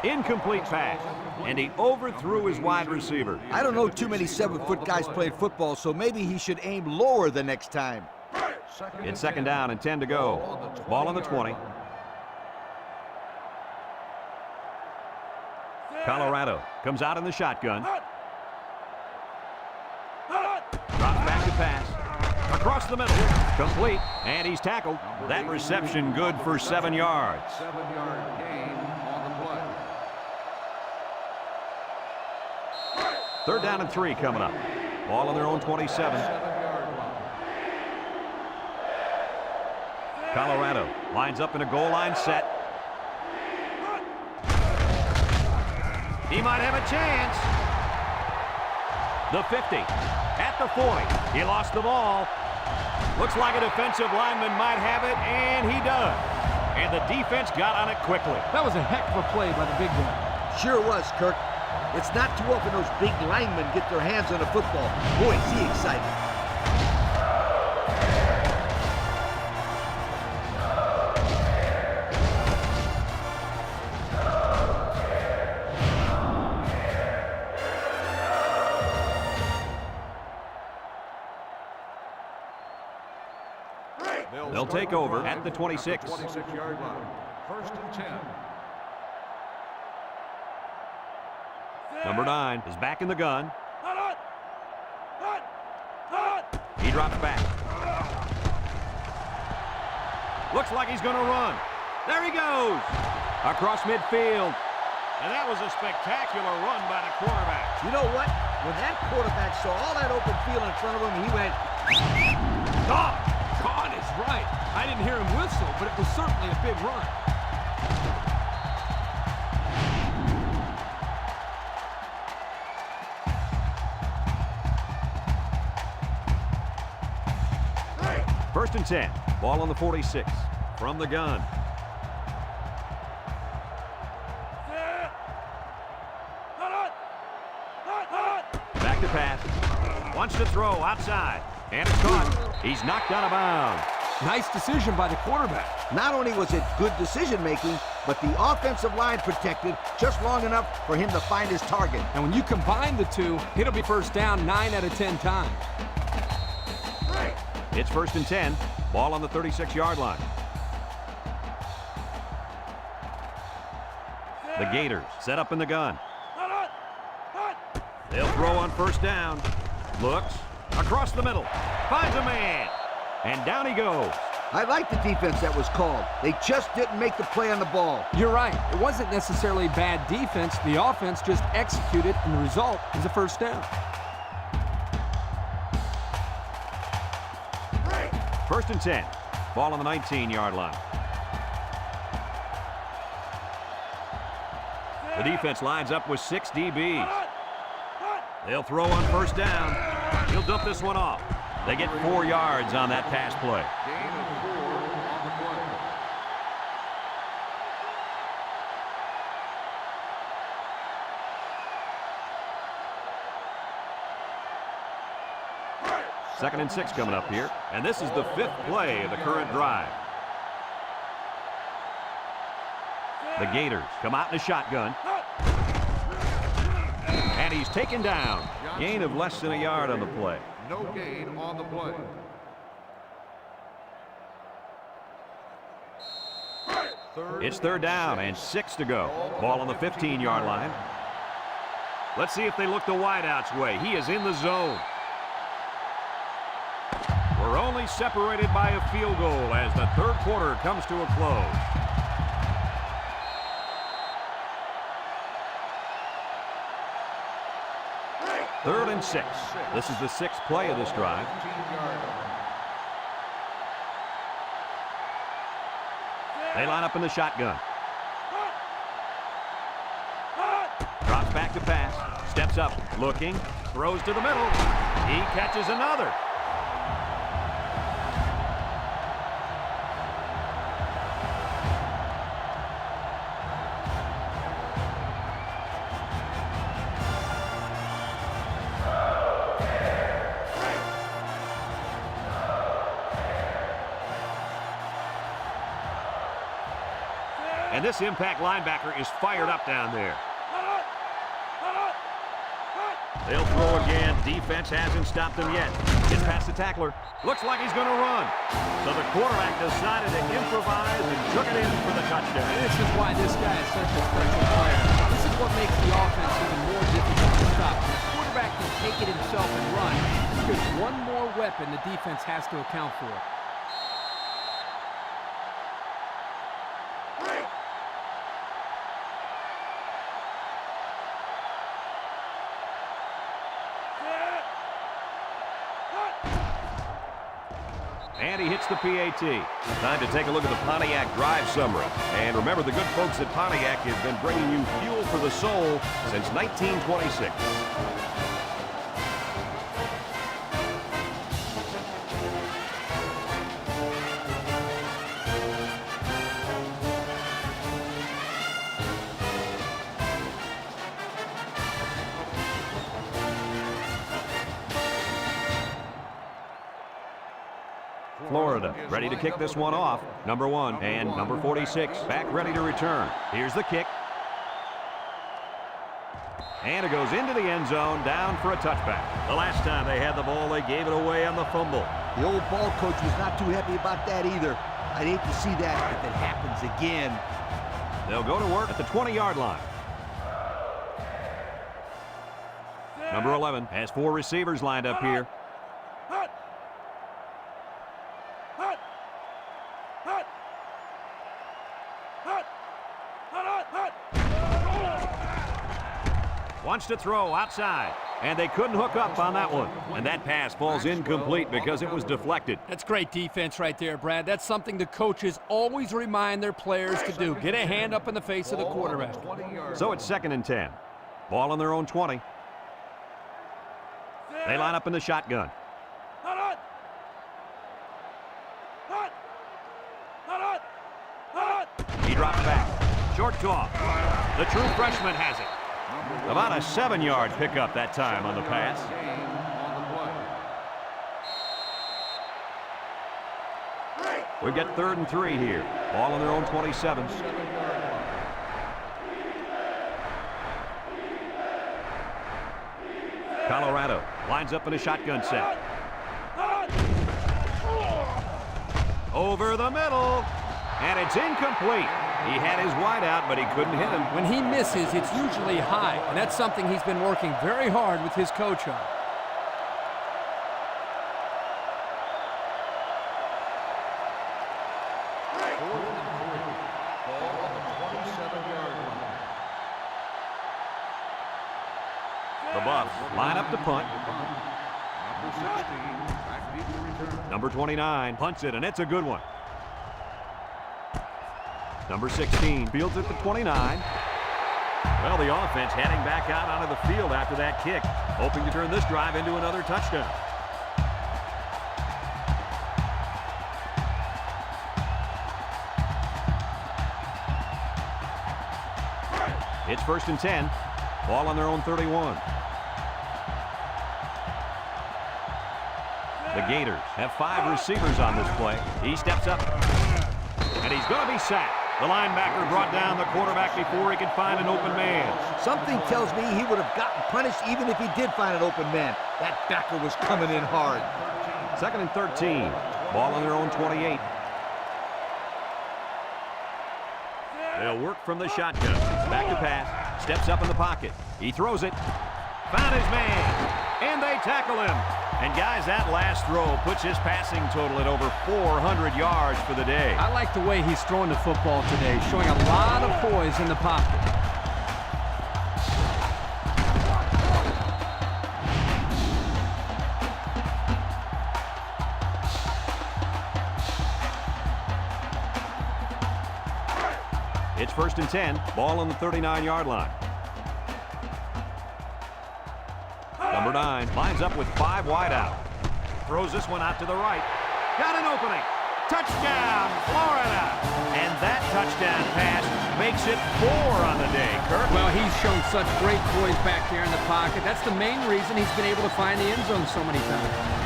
Incomplete pass. And he overthrew his wide receiver. I don't know too many 7-foot guys playing football, so maybe he should aim lower the next time. It's 2nd down and 10 to go. Ball on the 20. Colorado comes out in the shotgun. Drops back to pass. Across the middle. Complete. And he's tackled. That reception good for 7 yards. 7-yard gain on the play. 3rd down and 3 coming up. Ball on their own 27. 7-yard line. Colorado lines up in a goal line set. He might have a chance. The 50 at the 40. He lost the ball. Looks like a defensive lineman might have it, and he does. And the defense got on it quickly. That was a heck of a play by the big guy. Sure was, Kirk. It's not too often those big linemen get their hands on a football. Boy, is he excited. They'll take over at the 26. 26-yard line. 1st and 10. Number 9 is back in the gun. He drops back. Looks like he's going to run. There he goes. Across midfield. And that was a spectacular run by the quarterback. You know what? When that quarterback saw all that open field in front of him, he went, God is right. I didn't hear him whistle, but it was certainly a big run. First and 10. Ball on the 46. From the gun. Back to pass. Wants to throw outside. And it's caught. He's knocked out of bounds. Nice decision by the quarterback. not only was it good decision-making, but the offensive line protected just long enough for him to find his target. And when you combine the two, it'll be first down 9 out of 10 times. It's first and 10. Ball on the 36-yard line. The Gators set up in the gun. They'll throw on first down. Looks across the middle. Finds a man. And down he goes. I like the defense that was called. They just didn't make the play on the ball. You're right. It wasn't necessarily bad defense. The offense just executed, and the result is a first down. First and 10. Ball on the 19-yard line. The defense lines up with 6 DBs. They'll throw on first down. He'll dump this one off. They get 4 yards on that pass play. Gain of 4 on the play. Second and 6 coming up here. And this is the 5th play of the current drive. The Gators come out in a shotgun. And he's taken down. Gain of less than a yard on the play. No gain on the play. It's third down and 6 to go. Ball on the 15-yard line. Let's see if they look the wideout's way. He is in the zone. We're only separated by a field goal as the third quarter comes to a close. Third and 6. This is the 6th play of this drive. They line up in the shotgun. Drops back to pass. Steps up, looking, throws to the middle. He catches another. And this impact linebacker is fired up down there. They'll throw again. Defense hasn't stopped them yet. Gets past the tackler. Looks like he's going to run. So the quarterback decided to improvise and took it in for the touchdown. And this is why this guy is such a special player. This is what makes the offense even more difficult to stop. The quarterback can take it himself and run. It's just one more weapon the defense has to account for. And he hits the PAT. Time to take a look at the Pontiac drive summary. And remember, the good folks at Pontiac have been bringing you fuel for the soul since 1926. Florida ready to kick this one off. Number 1 and number 46 back ready to return. Here's the kick. And it goes into the end zone, down for a touchback. The last time they had the ball, they gave it away on the fumble. The old ball coach was not too happy about that either. I'd hate to see that if it happens again. They'll go to work at the 20-yard line. Number 11 has 4 receivers lined up here. Wants to throw outside, and they couldn't hook up on that one. And that pass falls incomplete because it was deflected. That's great defense right there, Brad. That's something the coaches always remind their players to do. Get a hand up in the face of the quarterback. So it's second and 10. Ball on their own 20. They line up in the shotgun. He drops back. Short toss. The true freshman has it. About a 7-yard pickup that time on the pass. We've got 3rd and 3 here. Ball on their own 27. Colorado lines up in a shotgun set. Over the middle. And it's incomplete. He had his wide out, but he couldn't hit him. When he misses, it's usually high, and that's something he's been working very hard with his coach on. The Buffs line up to punt. Number 29 punts it, and it's a good one. Number 16 fields it to 29. Well, the offense heading back out onto the field after that kick, hoping to turn this drive into another touchdown. It's 1st and 10. Ball on their own 31. The Gators have 5 receivers on this play. He steps up, and he's going to be sacked. The linebacker brought down the quarterback before he could find an open man. Something tells me he would have gotten punished even if he did find an open man. That backer was coming in hard. 2nd and 13. Ball on their own 28. They'll work from the shotgun. Back to pass. Steps up in the pocket. He throws it. Found his man. And they tackle him. And guys, that last throw puts his passing total at over 400 yards for the day. I like the way he's throwing the football today, showing a lot of poise in the pocket. It's 1st and 10. Ball on the 39-yard line. Number 9 lines up with 5 wide out. Throws this one out to the right. Got an opening. Touchdown, Florida. And that touchdown pass makes it 4 on the day, Kirk. Well, he's shown such great poise back there in the pocket. That's the main reason he's been able to find the end zone so many times.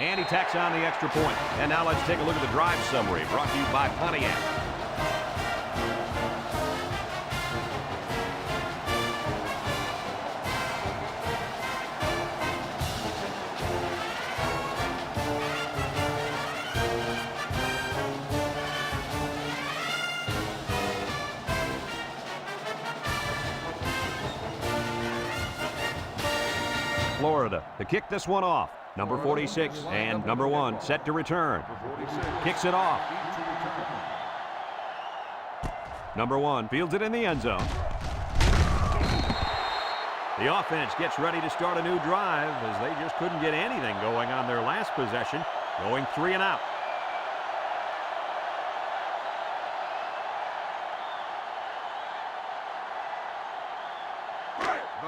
And he tacks on the extra point. And now let's take a look at the drive summary brought to you by Pontiac. Florida to kick this one off. Number 46 and number 1 set to return. Kicks it off. Number 1 fields it in the end zone. The offense gets ready to start a new drive as they just couldn't get anything going on their last possession, going 3 and out.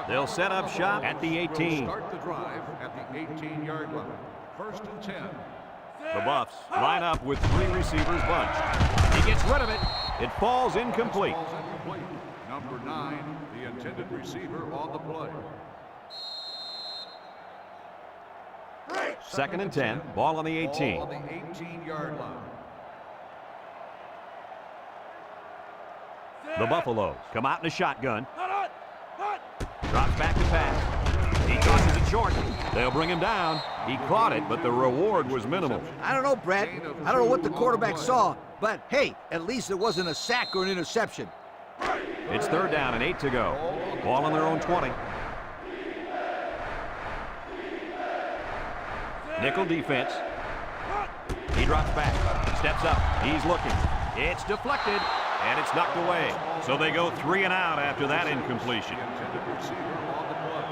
They'll set up shop at the 18. Start the drive at the 18-yard line. 1st and 10. The Buffs line up with 3 receivers bunched. He gets rid of it. It falls incomplete. Number 9, the intended receiver on the play. 2nd and 10. Ball on the 18. Ball on the 18-yard line. The Buffaloes come out in a shotgun. Drops back to pass. He tosses it short. They'll bring him down. He caught it, but the reward was minimal. I don't know, Brett. I don't know what the quarterback saw, but hey, at least it wasn't a sack or an interception. It's 3rd down and 8 to go. Ball on their own 20. Nickel defense. He drops back. Steps up. He's looking. It's deflected. And it's knocked away. So they go 3 and out after that incompletion. Intended receiver on the play.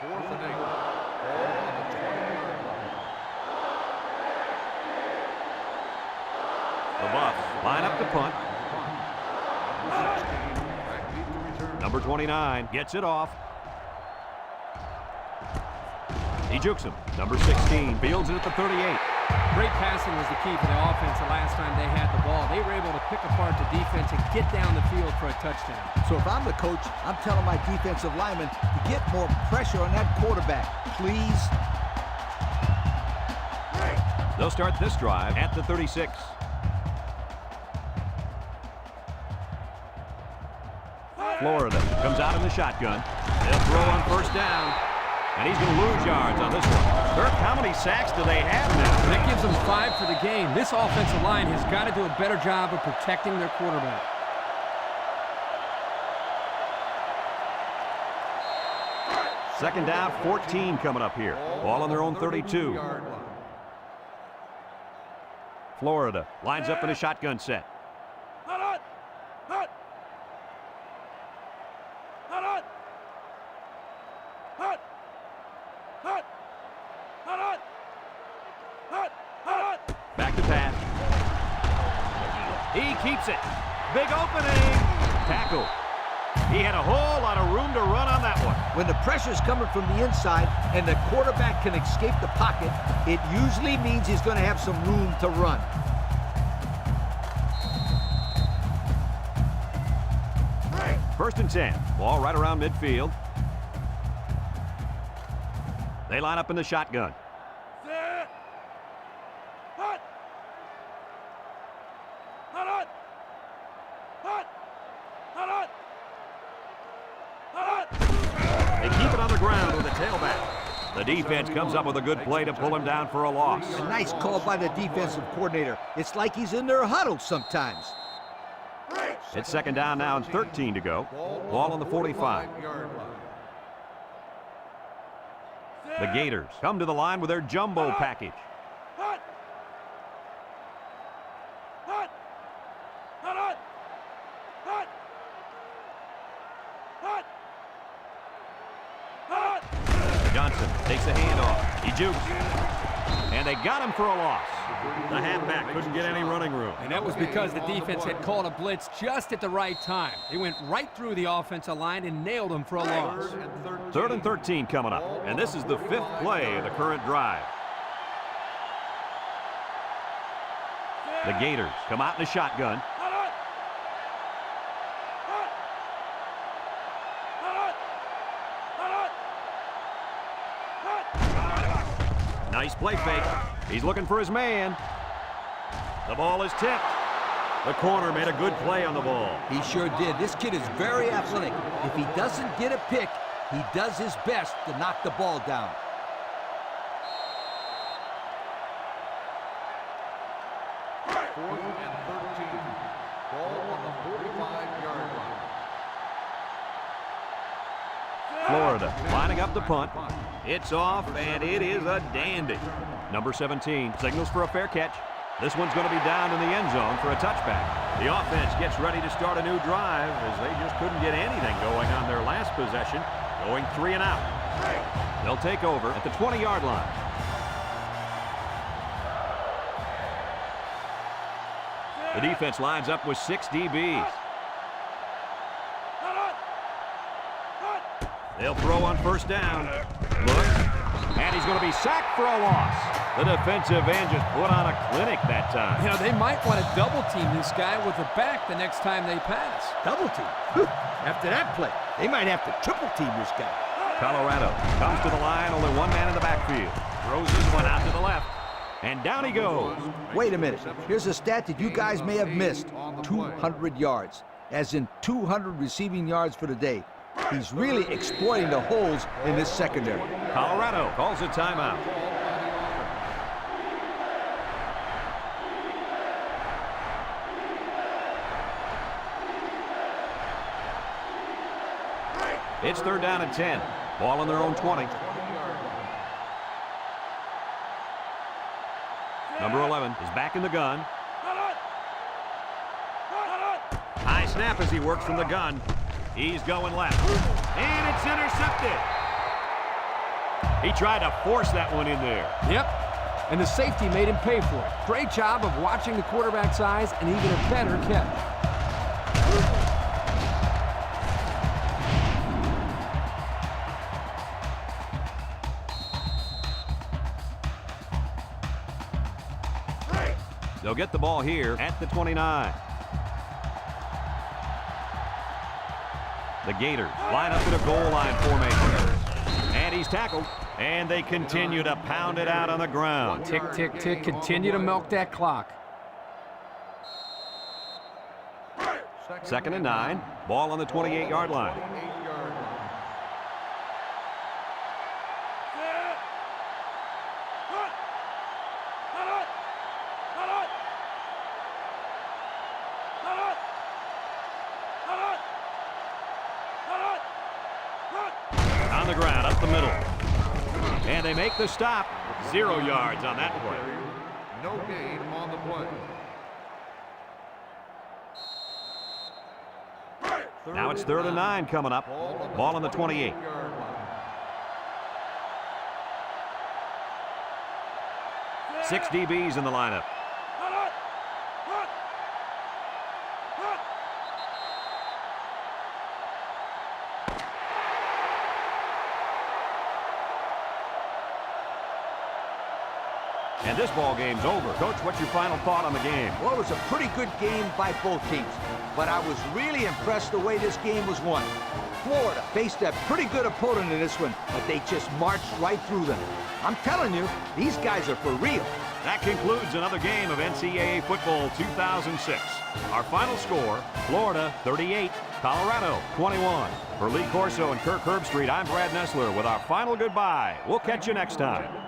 4th and 8. Ball on the 20-yard line. The Buffs line up to punt. Number 29 gets it off. He jukes him. Number 16 fields it at the 38. Great passing was the key for the offense the last time they had the ball. They were able to pick apart the defense and get down the field for a touchdown. So if I'm the coach, I'm telling my defensive linemen to get more pressure on that quarterback, please. They'll start this drive at the 36. Florida comes out in the shotgun. They'll throw on first down. And he's going to lose yards on this one. Kirk, how many sacks do they have now? That gives them 5 for the game. This offensive line has got to do a better job of protecting their quarterback. Second down, 14 coming up here. Ball on their own 32. Florida lines up in a shotgun set. Back to pass. He keeps it. Big opening. Tackle. He had a whole lot of room to run on that one. When the pressure's coming from the inside and the quarterback can escape the pocket, it usually means he's going to have some room to run. First and 10. Ball right around midfield. They line up in the shotgun. They keep it on the ground with a tailback. The defense comes up with a good play to pull him down for a loss. A nice call by the defensive coordinator. It's like he's in their huddle sometimes. It's second down now and 13 to go. Ball on the 45. The Gators come to the line with their jumbo package. Johnson takes the handoff. He jukes. And they got him for a loss. The halfback couldn't get any running room. And that was because the defense had called a blitz just at the right time. They went right through the offensive line and nailed him for a loss. Third and 13 coming up. And this is the 5th play of the current drive. The Gators come out in a shotgun. Nice play fake. He's looking for his man. The ball is tipped. The corner made a good play on the ball. He sure did. This kid is very athletic. If he doesn't get a pick, he does his best to knock the ball down. Fourth and 13. Ball on the 45-yard line. Florida lining up the punt. It's off, and it is a dandy. Number 17 signals for a fair catch. This one's going to be down in the end zone for a touchback. The offense gets ready to start a new drive as they just couldn't get anything going on their last possession, going 3 and out. They'll take over at the 20-yard line. The defense lines up with 6 DBs. They'll throw on first down. Look, and he's going to be sacked for a loss. The defensive end just put on a clinic that time. You know, they might want to double-team this guy with the back the next time they pass. Double team? After that play, they might have to triple team this guy. Colorado comes to the line, only one man in the backfield. Throws this one out to the left. And down he goes. Wait a minute. Here's a stat that you guys may have missed. 200 yards, as in 200 receiving yards for the day. He's really exploiting the holes in this secondary. Colorado calls a timeout. It's third down and 10. Ball on their own 20. Number 11 is back in the gun. High snap as he works from the gun. He's going left. And it's intercepted. He tried to force that one in there. Yep. And the safety made him pay for it. Great job of watching the quarterback's eyes and even a better catch. They'll get the ball here at the 29. The Gators line up in a goal line formation. And he's tackled. And they continue to pound it out on the ground. Tick, tick, tick. Continue to milk that clock. 2nd and 9. Ball on the 28-yard line. On the ground, up the middle. And they make the stop. 0 yards on that play. No gain on the play. Now it's 3rd and 9 coming up. Ball on the 28. Six DBs in the lineup. And this ball game's over. Coach, what's your final thought on the game? Well, it was a pretty good game by both teams, but I was really impressed the way this game was won. Florida faced a pretty good opponent in this one, but they just marched right through them. I'm telling you, these guys are for real. That concludes another game of NCAA Football 2006. Our final score, Florida 38, Colorado 21. For Lee Corso and Kirk Herbstreit, I'm Brad Nessler with our final goodbye. We'll catch you next time.